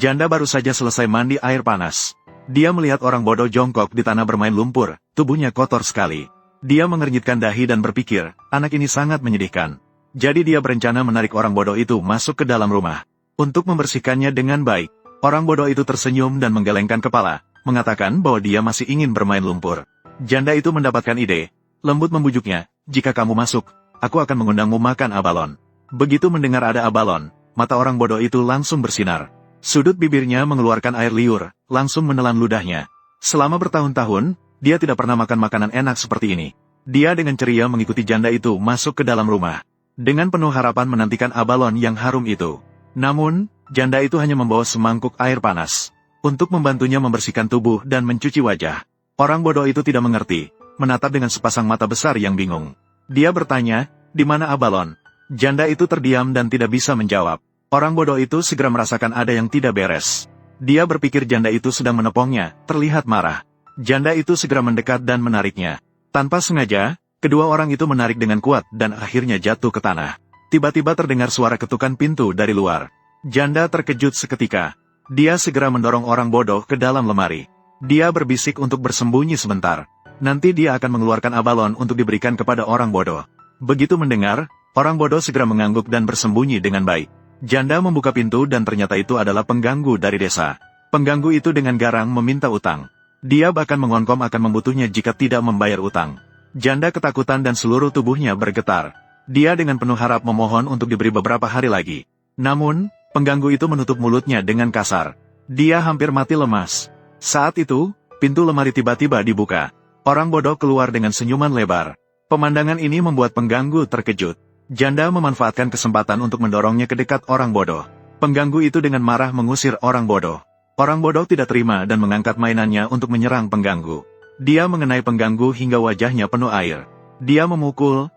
Janda baru saja selesai mandi air panas. Dia melihat orang bodoh jongkok di tanah bermain lumpur, tubuhnya kotor sekali. Dia mengernyitkan dahi dan berpikir, anak ini sangat menyedihkan. Jadi dia berencana menarik orang bodoh itu masuk ke dalam rumah. Untuk membersihkannya dengan baik, orang bodoh itu tersenyum dan menggelengkan kepala, mengatakan bahwa dia masih ingin bermain lumpur. Janda itu mendapatkan ide, lembut membujuknya, jika kamu masuk, aku akan mengundangmu makan abalon. Begitu mendengar ada abalon, mata orang bodoh itu langsung bersinar. Sudut bibirnya mengeluarkan air liur, langsung menelan ludahnya. Selama bertahun-tahun, dia tidak pernah makan makanan enak seperti ini. Dia dengan ceria mengikuti janda itu masuk ke dalam rumah. Dengan penuh harapan menantikan abalon yang harum itu. Namun, janda itu hanya membawa semangkuk air panas. Untuk membantunya membersihkan tubuh dan mencuci wajah. Orang bodoh itu tidak mengerti, menatap dengan sepasang mata besar yang bingung. Dia bertanya, di mana abalon? Janda itu terdiam dan tidak bisa menjawab. Orang bodoh itu segera merasakan ada yang tidak beres. Dia berpikir janda itu sedang menepongnya, terlihat marah. Janda itu segera mendekat dan menariknya. Tanpa sengaja, kedua orang itu menarik dengan kuat dan akhirnya jatuh ke tanah. Tiba-tiba terdengar suara ketukan pintu dari luar. Janda terkejut seketika. Dia segera mendorong orang bodoh ke dalam lemari. Dia berbisik untuk bersembunyi sebentar. Nanti dia akan mengeluarkan abalon untuk diberikan kepada orang bodoh. Begitu mendengar, orang bodoh segera mengangguk dan bersembunyi dengan baik. Janda membuka pintu dan ternyata itu adalah pengganggu dari desa. Pengganggu itu dengan garang meminta utang. Dia bahkan mengonkom akan membutuhnya jika tidak membayar utang. Janda ketakutan dan seluruh tubuhnya bergetar. Dia dengan penuh harap memohon untuk diberi beberapa hari lagi. Namun, pengganggu itu menutup mulutnya dengan kasar. Dia hampir mati lemas. Saat itu, pintu lemari tiba-tiba dibuka. Orang bodoh keluar dengan senyuman lebar. Pemandangan ini membuat pengganggu terkejut. Janda memanfaatkan kesempatan untuk mendorongnya ke dekat orang bodoh. Pengganggu itu dengan marah mengusir orang bodoh. Orang bodoh tidak terima dan mengangkat mainannya untuk menyerang pengganggu. Dia mengenai pengganggu hingga wajahnya penuh air. Dia memukul,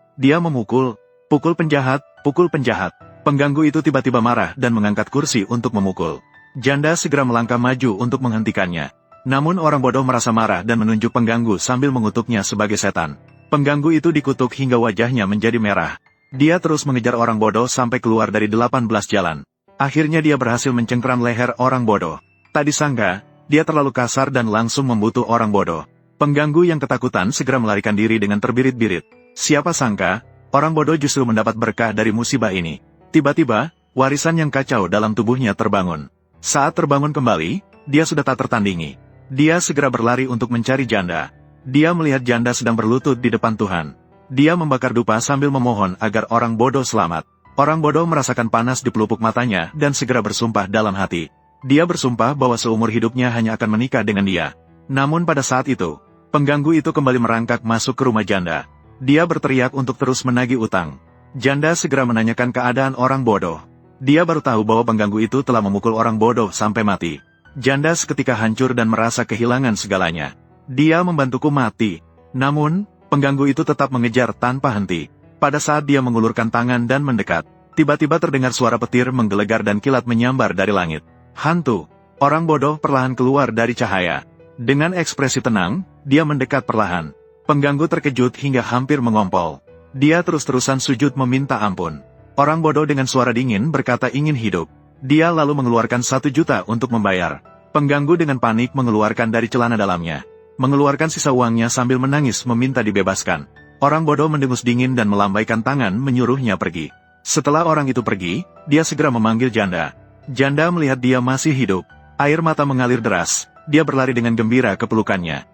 pukul penjahat, pukul penjahat. Pengganggu itu tiba-tiba marah dan mengangkat kursi untuk memukul. Janda segera melangkah maju untuk menghentikannya. Namun orang bodoh merasa marah dan menunjuk pengganggu sambil mengutuknya sebagai setan. Pengganggu itu dikutuk hingga wajahnya menjadi merah. Dia terus mengejar orang bodoh sampai keluar dari 18 jalan. Akhirnya dia berhasil mencengkram leher orang bodoh. Tak disangka, dia terlalu kasar dan langsung membutuh orang bodoh. Pengganggu yang ketakutan segera melarikan diri dengan terbirit-birit. Siapa sangka, orang bodoh justru mendapat berkah dari musibah ini. Tiba-tiba, warisan yang kacau dalam tubuhnya terbangun. Saat terbangun kembali, dia sudah tak tertandingi. Dia segera berlari untuk mencari janda. Dia melihat janda sedang berlutut di depan Tuhan. Dia membakar dupa sambil memohon agar orang bodoh selamat. Orang bodoh merasakan panas di pelupuk matanya dan segera bersumpah dalam hati. Dia bersumpah bahwa seumur hidupnya hanya akan menikah dengan dia. Namun pada saat itu, pengganggu itu kembali merangkak masuk ke rumah janda. Dia berteriak untuk terus menagih utang. Janda segera menanyakan keadaan orang bodoh. Dia baru tahu bahwa pengganggu itu telah memukul orang bodoh sampai mati. Janda seketika hancur dan merasa kehilangan segalanya. Dia membantuku mati. Namun, pengganggu itu tetap mengejar tanpa henti. Pada saat dia mengulurkan tangan dan mendekat, tiba-tiba terdengar suara petir menggelegar dan kilat menyambar dari langit. Hantu. Orang bodoh perlahan keluar dari cahaya. Dengan ekspresi tenang, dia mendekat perlahan. Pengganggu terkejut hingga hampir mengompol. Dia terus-terusan sujud meminta ampun. Orang bodoh dengan suara dingin berkata ingin hidup. Dia lalu mengeluarkan 1 juta untuk membayar. Pengganggu dengan panik mengeluarkan dari celana dalamnya. Mengeluarkan sisa uangnya sambil menangis meminta dibebaskan. Orang bodoh mendengus dingin dan melambaikan tangan menyuruhnya pergi. Setelah orang itu pergi, dia segera memanggil janda. Janda melihat dia masih hidup. Air mata mengalir deras, dia berlari dengan gembira ke pelukannya.